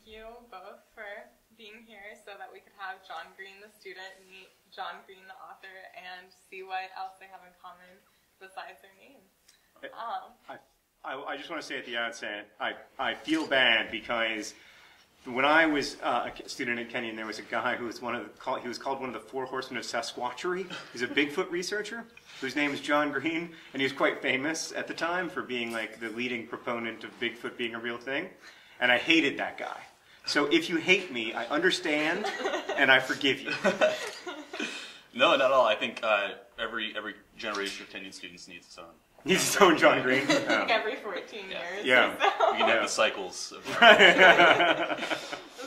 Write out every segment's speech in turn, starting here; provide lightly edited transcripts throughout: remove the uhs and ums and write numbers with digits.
you both for being here so that we could have John Green, the student, meet John Green, the author, and see what else they have in common besides their names. I just want to say at the outset, I feel bad because when I was a student at Kenyon, there was a guy who was he was called one of the four horsemen of Sasquatchery. He's a Bigfoot researcher whose name is John Green, and he was quite famous at the time for being like the leading proponent of Bigfoot being a real thing. And I hated that guy. So if you hate me, I understand and I forgive you. No, not at all. I think every generation of Kenyon students needs its own. Needs its own John Green. Like every 14 years. Yeah. So. You can have the cycles.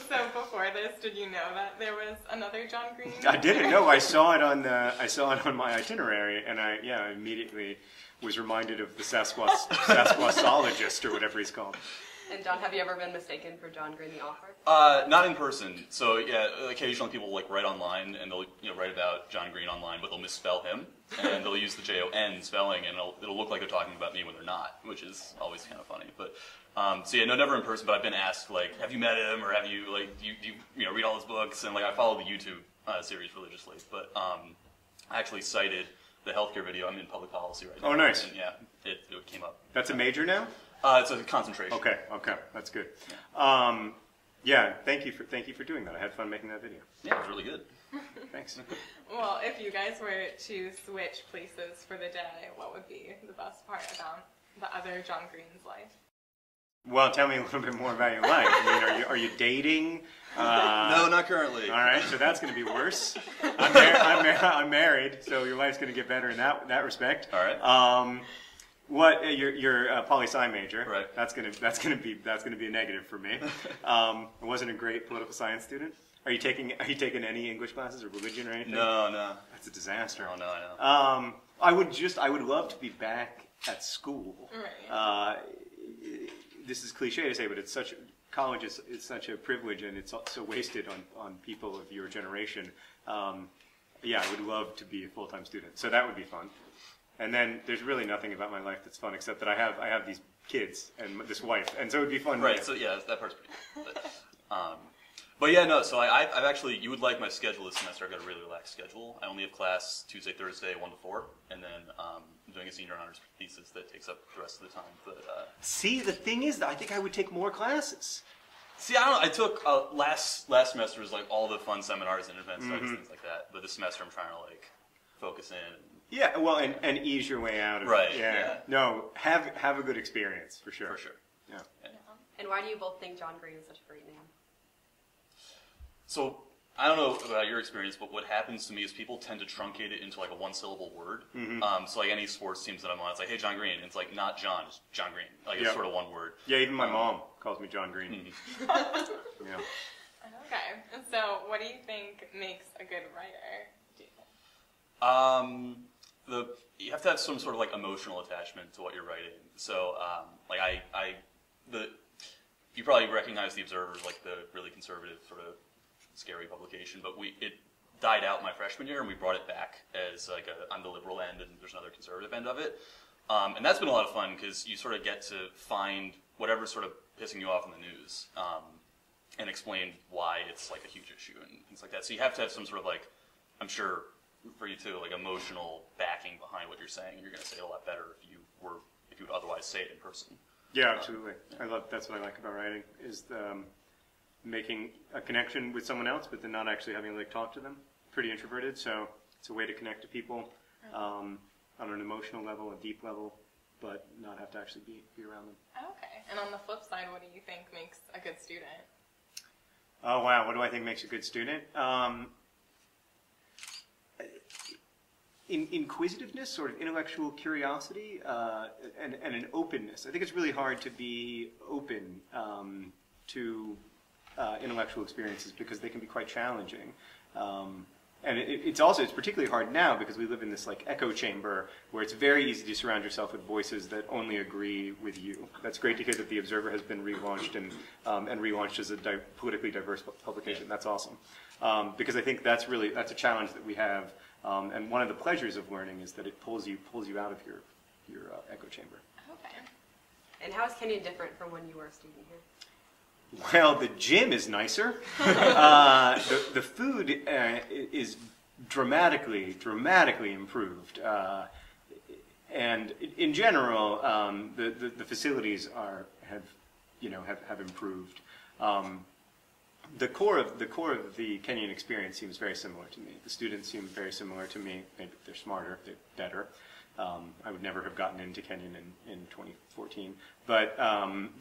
So before this, did you know that there was another John Green? I didn't know. I saw it on my itinerary, and I immediately was reminded of the Sasquatchologist or whatever he's called. And John, have you ever been mistaken for John Green, the author? Not in person. So yeah, occasionally people like write online and they'll write about John Green online, but they'll misspell him and they'll use the Jon spelling, and it'll look like they're talking about me when they're not, which is always kind of funny. But so yeah, no, never in person. But I've been asked like, have you met him, or have you do you read all his books? And like I follow the YouTube series religiously, but I actually cited the healthcare video. I'm in public policy right now. Oh, nice. And, yeah, it came up. That's a major now? It's a concentration. Okay, that's good. Yeah. Thank you for doing that. I had fun making that video. Yeah, it was really good. Thanks. Well, if you guys were to switch places for the day, what would be the best part about the other John Green's life? Well, tell me a little bit more about your life. I mean, are you dating? No, not currently. All right, so that's going to be worse. I'm married, so your life's going to get better in that respect. All right. You're a poli-sci major. Right. That's gonna be a negative for me. I wasn't a great political science student. Are you taking any English classes or religion or anything? No. That's a disaster. Oh no, I know. I would love to be back at school. Right. This is cliche to say, but college is such a privilege, and it's so wasted on people of your generation. Yeah, I would love to be a full-time student, so that would be fun. And then there's really nothing about my life that's fun except that I have these kids and this wife, and so it would be fun. Right. So yeah, that part's pretty good. But yeah, no. So I've actually, you would like my schedule this semester. I've got a really relaxed schedule. I only have class Tuesday, Thursday, 1 to 4, and then I'm doing a senior honors thesis that takes up the rest of the time. But see, the thing is, I think I would take more classes. See, I don't know. I took last semester was like all the fun seminars and event studies, things like that. But this semester I'm trying to like focus in. Yeah, well, and ease your way out of right, it. Yeah. No, have a good experience, for sure. For sure. Yeah. And why do you both think John Green is such a great name? So, I don't know about your experience, but what happens to me is people tend to truncate it into like a one-syllable word. So like any sports teams that I'm on, it's like, hey, John Green. And it's like, not John, it's John Green. Like it's sort of one word. Yeah, even my mom calls me John Green. Yeah. Okay, and so what do you think makes a good writer? You have to have some sort of like emotional attachment to what you're writing. So, you probably recognize The Observer, like the really conservative sort of scary publication, but it died out my freshman year, and we brought it back as like on the liberal end, and there's another conservative end of it. And that's been a lot of fun because you sort of get to find whatever's sort of pissing you off in the news, and explain why it's like a huge issue and things like that. So you have to have some sort of like, I'm sure for you too, like emotional backing behind what you're saying, and you're going to say it a lot better if you would otherwise say it in person. Yeah, absolutely. That's what I like about writing, is making a connection with someone else, but then not actually having to like talk to them. Pretty introverted, so it's a way to connect to people on an emotional level, a deep level, but not have to actually be around them. Okay. And on the flip side, what do you think makes a good student? Oh wow, what do I think makes a good student? Inquisitiveness, sort of intellectual curiosity, and an openness. I think it's really hard to be open to intellectual experiences because they can be quite challenging. And it's particularly hard now because we live in this like echo chamber where it's very easy to surround yourself with voices that only agree with you. That's great to hear that The Observer has been relaunched and relaunched as a politically diverse publication. That's awesome. Because I think that's a challenge that we have. And one of the pleasures of learning is that it pulls you out of your echo chamber. Okay. And how is Kenyon different from when you were a student here? Well, the gym is nicer. The food is dramatically improved. And in general, the facilities have improved. The core of the Kenyan experience seems very similar to me. The students seem very similar to me. Maybe they're smarter, they're better. I would never have gotten into Kenyan in 2014, but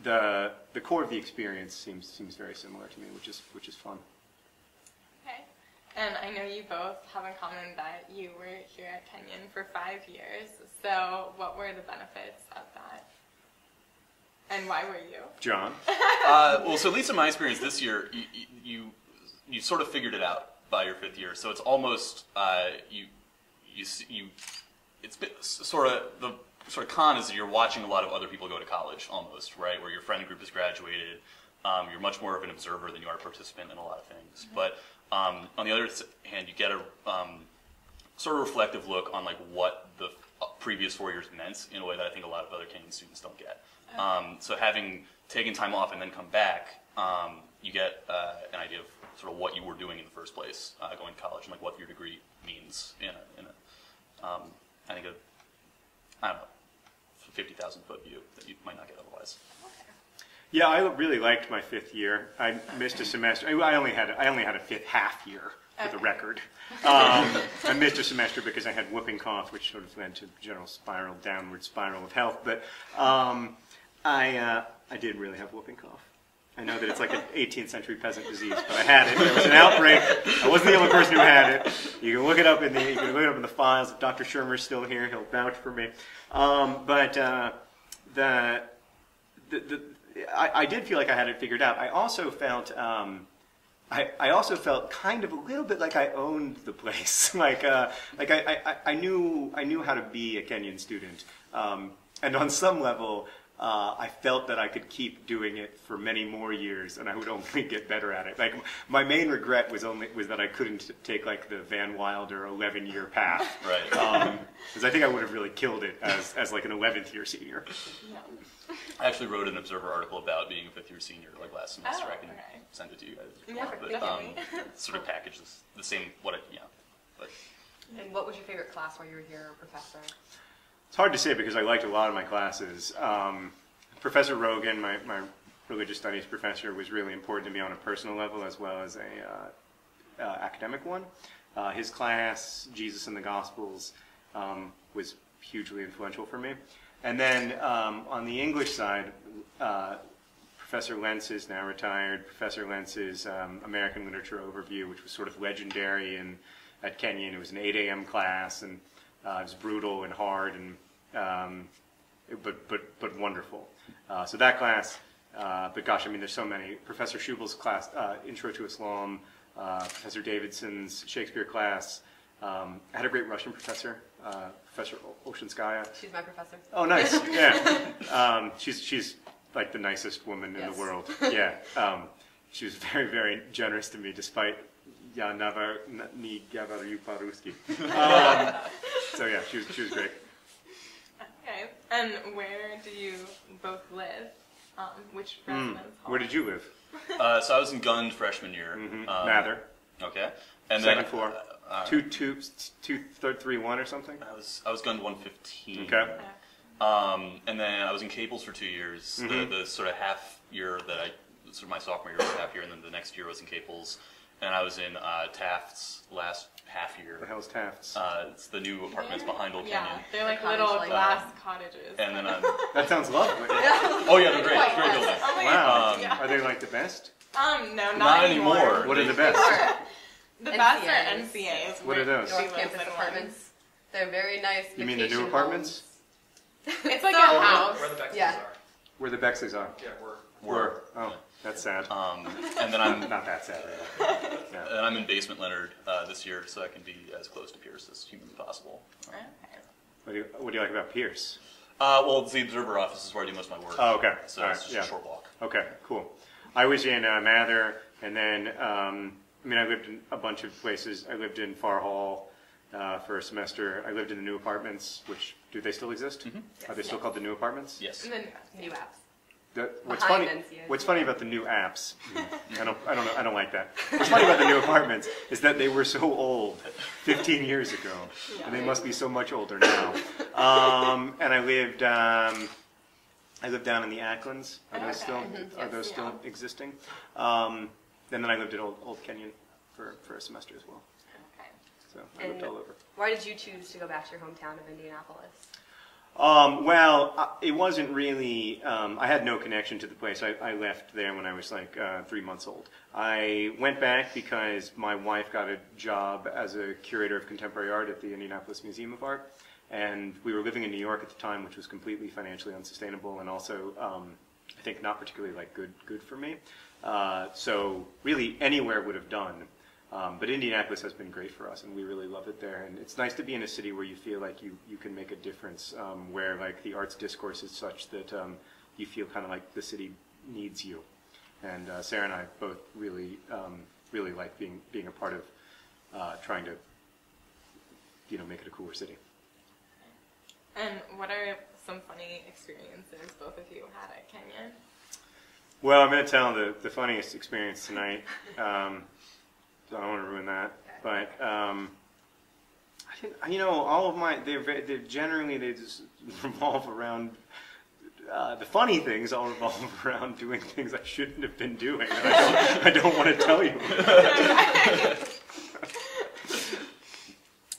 the core of the experience seems very similar to me, which is fun. Okay. And I know you both have in common that you were here at Kenyan for 5 years. So what were the benefits of that? And why were you? John? Well, so at least in my experience this year, you sort of figured it out by your 5th year. So it's almost, it's been sort of, the sort of con is that you're watching a lot of other people go to college almost, right? Where your friend group has graduated. You're much more of an observer than you are a participant in a lot of things. Mm-hmm. But on the other hand, you get a sort of reflective look on like what the previous 4 years meant in a way that I think a lot of other Kenyan students don't get. Okay. So having taken time off and then come back, you get an idea of sort of what you were doing in the first place going to college and like what your degree means in a I think I don't know, 50,000 foot view that you might not get otherwise. Yeah, I really liked my 5th year. I missed a semester. I only had a 5th half year for the record. I missed a semester because I had whooping cough, which sort of led to general downward spiral of health. But I did really have whooping cough. I know that it's like an 18th century peasant disease, but I had it. There was an outbreak. I wasn't the only person who had it. You can look it up in the files. If Dr. Shermer's still here, he'll vouch for me. I did feel like I had it figured out. I also felt kind of a little bit like I owned the place. I knew how to be a Kenyan student, and on some level, I felt that I could keep doing it for many more years, and I would only get better at it. Like my main regret was that I couldn't take like the Van Wilder 11-year path, right? Because I think I would have really killed it as like an 11th year senior. Yeah. I actually wrote an Observer article about being a 5th year senior like last semester. I can send it to you guys. Yeah, but sort of package the same But. And what was your favorite class while you were here, or professor? It's hard to say because I liked a lot of my classes. Professor Rogan, my religious studies professor, was really important to me on a personal level as well as a academic one. His class, Jesus and the Gospels, was hugely influential for me. And then on the English side, Professor Lentz is now retired. Professor Lentz's American Literature Overview, which was sort of legendary at Kenyon. It was an 8 a.m. class, and it was brutal and hard, and but wonderful. So that class, but gosh, I mean, there's so many. Professor Schubel's class, Intro to Islam, Professor Davidson's Shakespeare class. I had a great Russian professor, Professor Oshinskaya. She's my professor. Oh, nice. Yeah. She's like the nicest woman in the world. Yeah. She was very, very generous to me, despite "Ya ni говорю по-русски." So yeah, she was great. Okay. And where do you both live? Which residence hall? Where did you live? So I was in Gund freshman year. Mather. Okay. And Second then, floor. 231 or something. I was Gund 115. Okay. And then I was in Caples for 2 years. The sort of half year that sort of my sophomore year was half year, and then the next year was in Caples. And I was in Taft's last half year. The hell's Taft's? It's the new apartments behind Old Yeah, Kenyon. they're like little glass cottages. And then that sounds lovely. Oh yeah, they're great. Great building. Oh Wow. Are they like the best? No, Not anymore. What are the best? The best are NCAs. What are those? North Campus apartments. They're very nice. You mean the new apartments? It's like a house. Where the Bexleys Yeah. are. Where the Bexleys are? Yeah, Were. Oh, that's sad. And then I'm Not that sad, really. Yeah. and I'm in Basement Leonard this year, so I can be as close to Pierce as humanly possible. Okay. What do you like about Pierce? Well, the Observer office is where I do most of my work. Oh, okay. So All it's right, just yeah. a short walk. Okay, cool. I was in Mather, and then, I lived in a bunch of places. I lived in Far Hall for a semester. I lived in the new apartments, which, do they still exist? Are they still called the new apartments? Yes. And then New apps. What's Behind funny? NCIC. What's funny about the new apps? I don't like that. What's funny about the new apartments is that they were so old 15 years ago, and they must be so much older now. And I lived down in the Acklands. Are those still existing? And then I lived at Old Kenyon for a semester as well. Okay. So I lived all over. Why did you choose to go back to your hometown of Indianapolis? It wasn't really, I had no connection to the place. I left there when I was like 3 months old. I went back because my wife got a job as a curator of contemporary art at the Indianapolis Museum of Art. And we were living in New York at the time, which was completely financially unsustainable and also, I think, not particularly like good for me. So really anywhere would have done. But Indianapolis has been great for us, and we really love it there. And it's nice to be in a city where you feel like you can make a difference, where like the arts discourse is such that you feel kind of like the city needs you. And Sarah and I both really like being a part of trying to make it a cooler city. And what are some funny experiences both of you had at Kenyon? Well, I'm going to tell the funniest experience tonight. So I don't want to ruin that. But I think, all of mine, they generally just revolve around. The funny things all revolve around doing things I shouldn't have been doing. And I don't want to tell you.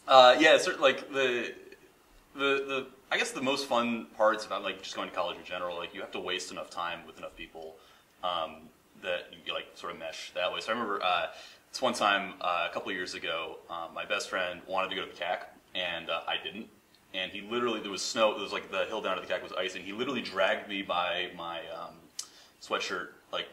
Yeah, it's sort of like the I guess the most fun parts about like just going to college in general, like you have to waste enough time with enough people that you like sort of mesh that way. So I remember this one time a couple of years ago, my best friend wanted to go to the CAC, and I didn't. And he literally, there was snow, it was like the hill down to the CAC was icing. He literally dragged me by my sweatshirt, like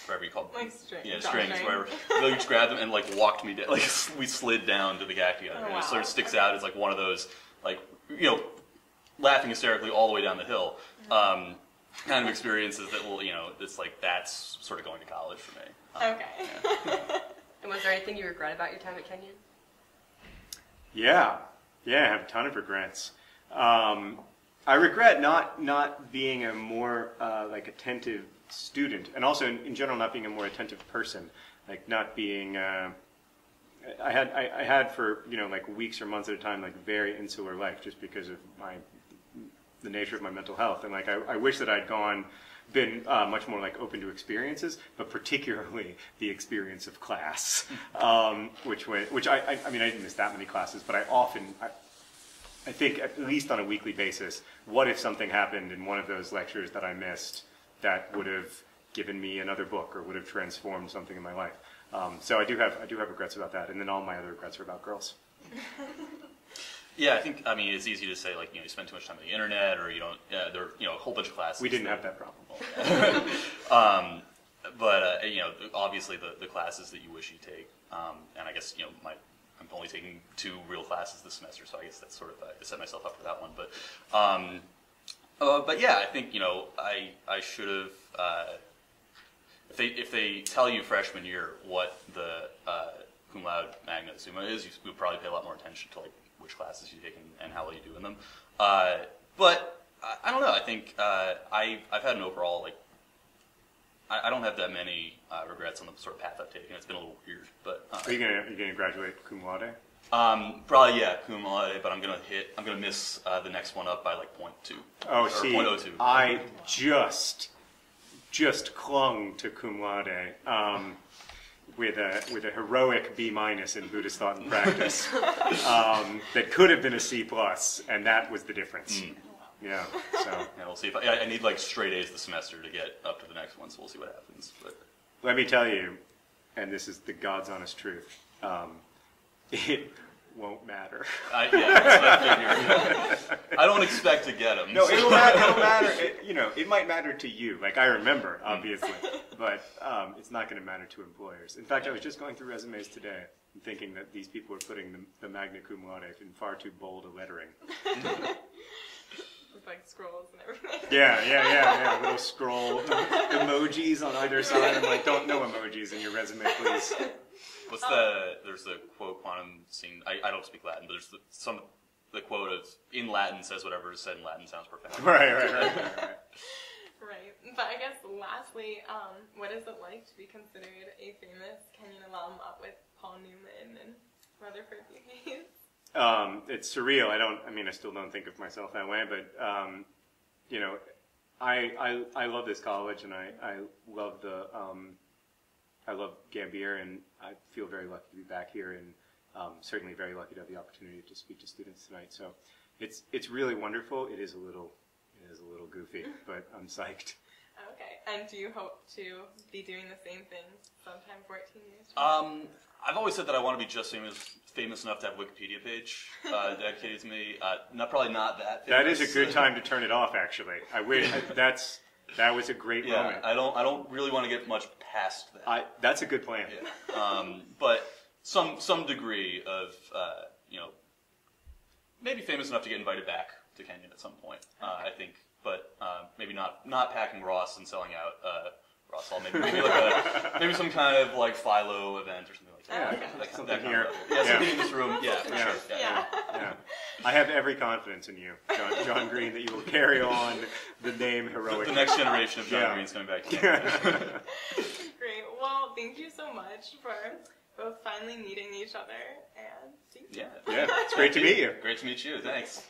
whatever you call it. Like string. Yeah, strings, whatever. He just grabbed them and like walked me down, like we slid down to the CAC together. Oh, And wow. it sort of sticks out as like one of those, like, laughing hysterically all the way down the hill. Kind of experiences that will, it's like, that's sort of going to college for me. Okay. Yeah. And was there anything you regret about your time at Kenyon? Yeah, I have a ton of regrets. I regret not being a more like attentive student, and also in general not being a more attentive person. Like not being, I had for like weeks or months at a time like very insular life just because of the nature of my mental health, and like I wish that I'd been much more like open to experiences, but particularly the experience of class, which I mean I didn't miss that many classes, but I think at least on a weekly basis, what if something happened in one of those lectures that I missed that would have given me another book or would have transformed something in my life. So I do have regrets about that, and then all my other regrets are about girls. Yeah, I mean, it's easy to say, like, you spend too much time on the internet, or you don't, there are, a whole bunch of classes. We didn't have that problem. But, obviously the classes that you wish you take, and I guess, I'm only taking 2 real classes this semester, so I guess that's sort of, I set myself up for that one. But yeah, I think, I should have, if they tell you freshman year what the cum laude magna summa is, you would probably pay a lot more attention to, like, which classes you take and how well you do in them. But I don't know. I think I've had an overall, like, I don't have that many regrets on the sort of path I've taken. It's been a little weird, but Are you gonna graduate cum laude? Probably yeah, cum laude. But I'm gonna miss the next one up by like 0.2. Oh, or see, 0.02. I just clung to cum laude. With a heroic B- in Buddhist thought and practice that could have been a C+, and that was the difference. Yeah, so Yeah, we'll see. If I need like straight A's this semester to get up to the next one, so we'll see what happens. But let me tell you, and this is the God's honest truth, it won't matter. that's what I figure. I don't expect to get them. No, it'll matter. It might matter to you. Like I remember, obviously, but it's not going to matter to employers. In fact, I was just going through resumes today and thinking that these people are putting the magna cum laude in far too bold a lettering. With like scrolls and everything. Yeah. Little scroll emojis on either side. I'm like, no emojis in your resume, please. There's the quote quantum scene. I don't speak Latin, but there's the quote of in Latin says whatever is said in Latin sounds profound. Right. Right. But I guess lastly, what is it like to be considered a famous Kenyon alum up with Paul Newman and Rutherford B. Hayes? It's surreal. I still don't think of myself that way, but, you know, I love this college, and I love I love Gambier, and I feel very lucky to be back here, and certainly very lucky to have the opportunity to speak to students tonight. So it's really wonderful. It is a little goofy, but I'm psyched. Okay. And do you hope to be doing the same thing sometime 14 years from now? I've always said that I want to be just famous enough to have a Wikipedia page dedicated to me. Probably not that famous. That is a good time to turn it off, actually. I wish that was a great moment. I don't really want to get much past that. That's a good plan. Yeah. But some degree of maybe famous enough to get invited back to Kenyon at some point. I think, but maybe not packing Ross and selling out Ross Hall. Maybe some kind of like Philo event or something like that. Yeah, something here. Something in this room. Yeah, for sure. Yeah. I have every confidence in you, John Green, that you will carry on the name heroically. The next generation of John Greens coming back to Kenyon. Great. Well, thank you so much for both finally meeting each other and thank you. Yeah. It's great to meet you. Great to meet you. Thanks.